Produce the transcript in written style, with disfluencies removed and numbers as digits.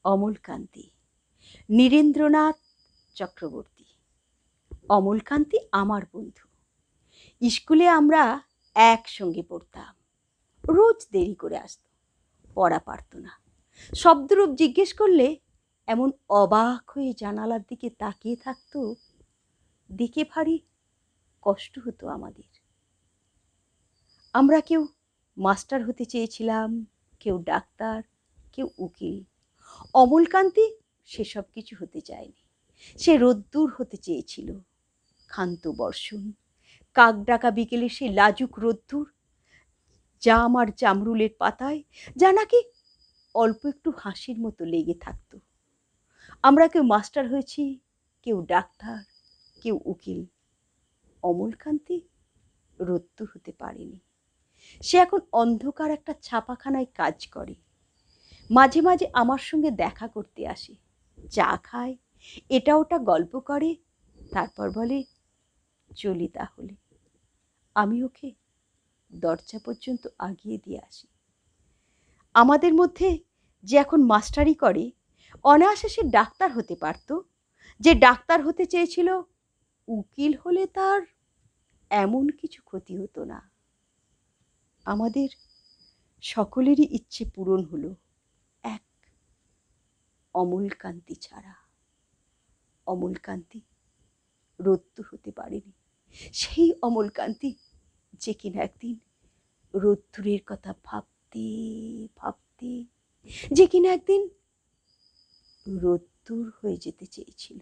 অমলকান্তি, নীরেন্দ্রনাথ চক্রবর্তী। অমলকান্তি আমার বন্ধু। স্কুলে আমরা একসঙ্গে পড়তাম। রোজ দেরি করে আসতো, পড়া পারত না। শব্দরূপ জিজ্ঞেস করলে এমন অবাক হয়ে জানালার দিকে তাকিয়ে থাকতো, দেখে ভারী কষ্ট হতো আমাদের। আমরা কেউ মাস্টার হতে চেয়েছিলাম, কেউ ডাক্তার, কেউ উকিল। অমলকান্তি সেসব কিছু হতে চায়নি। সে রোদ্দুর হতে চেয়েছিল। ক্ষান্ত বর্ষণ, কাক ডাকা বিকেলে সে লাজুক রোদ্দুর, যা আমার জামরুলের পাতায়, যা নাকি অল্প একটু হাসির মতো লেগে থাকতো। আমরা কেউ মাস্টার হয়েছি, কেউ ডাক্তার, কেউ উকিল। অমলকান্তি রোদ্দুর হতে পারেনি। সে এখন অন্ধকার একটা ছাপাখানায় কাজ করে। মাঝে মাঝে আমার সঙ্গে দেখা করতে আসে, চা খায়, এটা ওটা গল্প করে, তারপর বলে, চলি তাহলে। আমি ওকে দরজা পর্যন্ত আগিয়ে দিয়ে আসি। আমাদের মধ্যে যে এখন মাস্টারি করে, অনায়াসে সে ডাক্তার হতে পারত। যে ডাক্তার হতে চেয়েছিল, উকিল হলে তার এমন কিছু ক্ষতি হতো না। আমাদের সকলেরই ইচ্ছে পূরণ হলো, এক অমলকান্তি ছাড়া। অমলকান্তি রোদ্দুর হতে পারেনি। সেই অমলকান্তি যে কিনা একদিন রোদ্দুরের কথা ভাবতে ভাবতে, যে কিনা একদিন রোদ্দুর হয়ে যেতে চেয়েছিল।